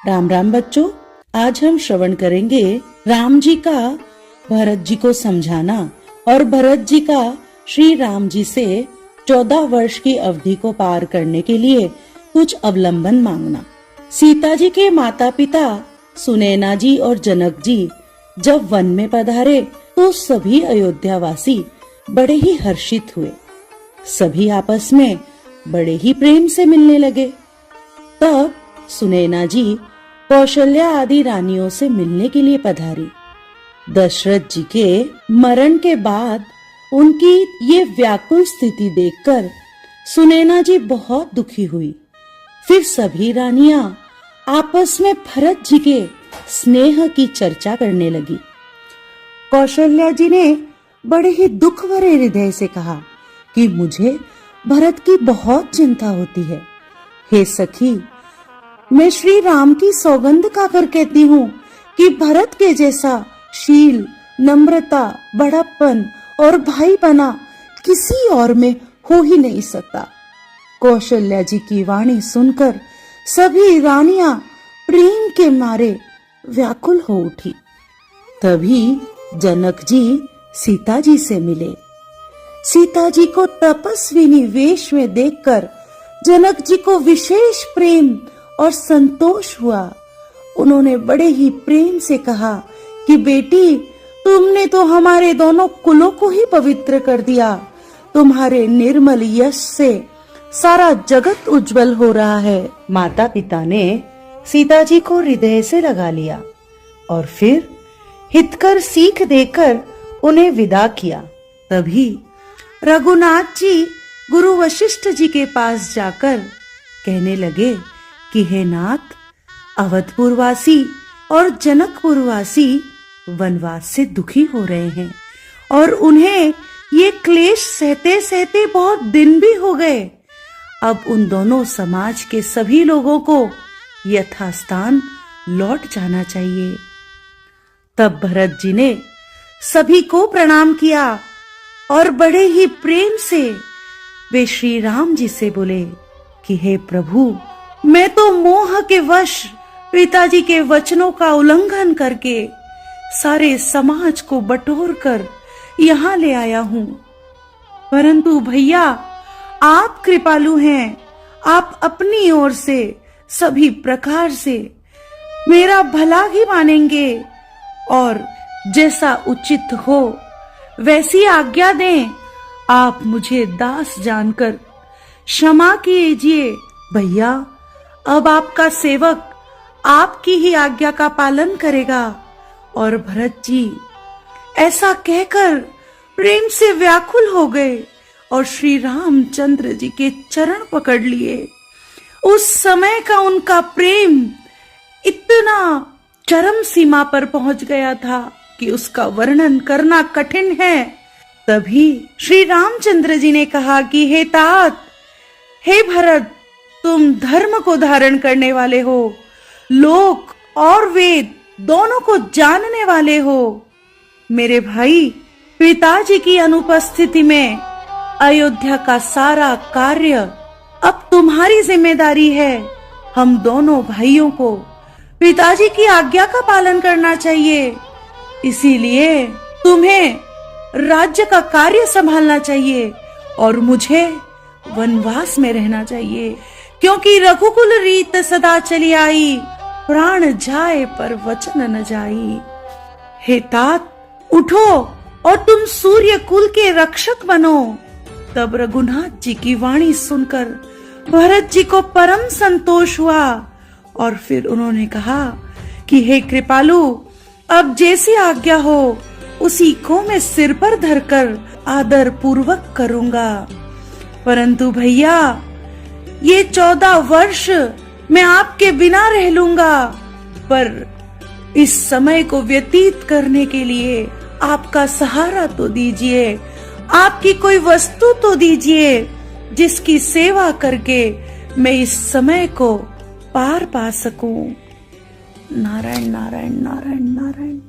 राम राम बच्चों, आज हम श्रवण करेंगे राम जी का भरत जी को समझाना और भरत जी का श्री राम जी से 14 वर्ष की अवधि को पार करने के लिए कुछ अवलंबन मांगना। सीता जी के माता पिता सुनैना जी और जनक जी जब वन में पधारे तो सभी अयोध्यावासी बड़े ही हर्षित हुए। सभी आपस में बड़े ही प्रेम से मिलने लगे। तब सुनैना जी कौशल्या आदि रानियों से मिलने के लिए पधारी। दशरथ जी के मरण के बाद उनकी ये व्याकुल स्थिति देखकर सुनैना जी बहुत दुखी हुई। फिर सभी रानियां आपस में भरत जी के स्नेह की चर्चा करने लगी। कौशल्या जी ने बड़े ही दुख भरे हृदय से कहा कि मुझे भरत की बहुत चिंता होती है। हे सखी, मैं श्री राम की सौगंध खाकर कहती हूँ कि भरत के जैसा शील, नम्रता, बड़प्पन और भाईपना किसी और में हो ही नहीं सकता। कौशल्या जी की वाणी सुनकर सभी रानियां प्रेम के मारे व्याकुल हो उठी। तभी जनक जी सीता जी से मिले। सीता जी को तपस्विनी वेश में देखकर जनक जी को विशेष प्रेम और संतोष हुआ। उन्होंने बड़े ही प्रेम से कहा कि बेटी, तुमने तो हमारे दोनों कुलों को ही पवित्र कर दिया। तुम्हारे निर्मल यश से सारा जगत उज्जवल हो रहा है। माता पिता ने सीता जी को हृदय से लगा लिया और फिर हितकर सीख देकर उन्हें विदा किया। तभी रघुनाथ जी गुरु वशिष्ठ जी के पास जाकर कहने लगे कि हे नाथ, अवधपुरवासी और जनकपुरवासी वनवास से दुखी हो रहे हैं और उन्हें ये क्लेश सहते सहते बहुत दिन भी हो गए। अब उन दोनों समाज के सभी लोगों को यथास्थान लौट जाना चाहिए। तब भरत जी ने सभी को प्रणाम किया और बड़े ही प्रेम से वे श्री राम जी से बोले कि हे प्रभु, मैं तो मोह के वश पिताजी के वचनों का उल्लंघन करके सारे समाज को बटोर कर यहाँ ले आया हूँ। परंतु भैया, आप कृपालु हैं। आप अपनी ओर से सभी प्रकार से मेरा भला ही मानेंगे और जैसा उचित हो वैसी आज्ञा दें। आप मुझे दास जानकर क्षमा कीजिए भैया। अब आपका सेवक आपकी ही आज्ञा का पालन करेगा। और भरत जी ऐसा कहकर प्रेम से व्याकुल हो गए और श्री रामचंद्र जी के चरण पकड़ लिए। उस समय का उनका प्रेम इतना चरम सीमा पर पहुंच गया था कि उसका वर्णन करना कठिन है। तभी श्री रामचंद्र जी ने कहा कि हे तात, हे भरत, तुम धर्म को धारण करने वाले हो, लोक और वेद दोनों को जानने वाले हो। मेरे भाई, पिताजी की अनुपस्थिति में अयोध्या का सारा कार्य अब तुम्हारी जिम्मेदारी है। हम दोनों भाइयों को पिताजी की आज्ञा का पालन करना चाहिए। इसीलिए तुम्हें राज्य का कार्य संभालना चाहिए और मुझे वनवास में रहना चाहिए, क्योंकि रघुकुल रीत सदा चली आई, प्राण जाए पर वचन न जाई। हे तात, उठो और तुम सूर्य कुल के रक्षक बनो। तब रघुनाथ जी की वाणी सुनकर भरत जी को परम संतोष हुआ और फिर उन्होंने कहा कि हे कृपालु, अब जैसी आज्ञा हो उसी को मैं सिर पर धरकर आदर पूर्वक करूंगा। परंतु भैया, ये 14 वर्ष मैं आपके बिना रह लूंगा, पर इस समय को व्यतीत करने के लिए आपका सहारा तो दीजिए। आपकी कोई वस्तु तो दीजिए जिसकी सेवा करके मैं इस समय को पार पा सकूं। नारायण नारायण नारायण नारायण।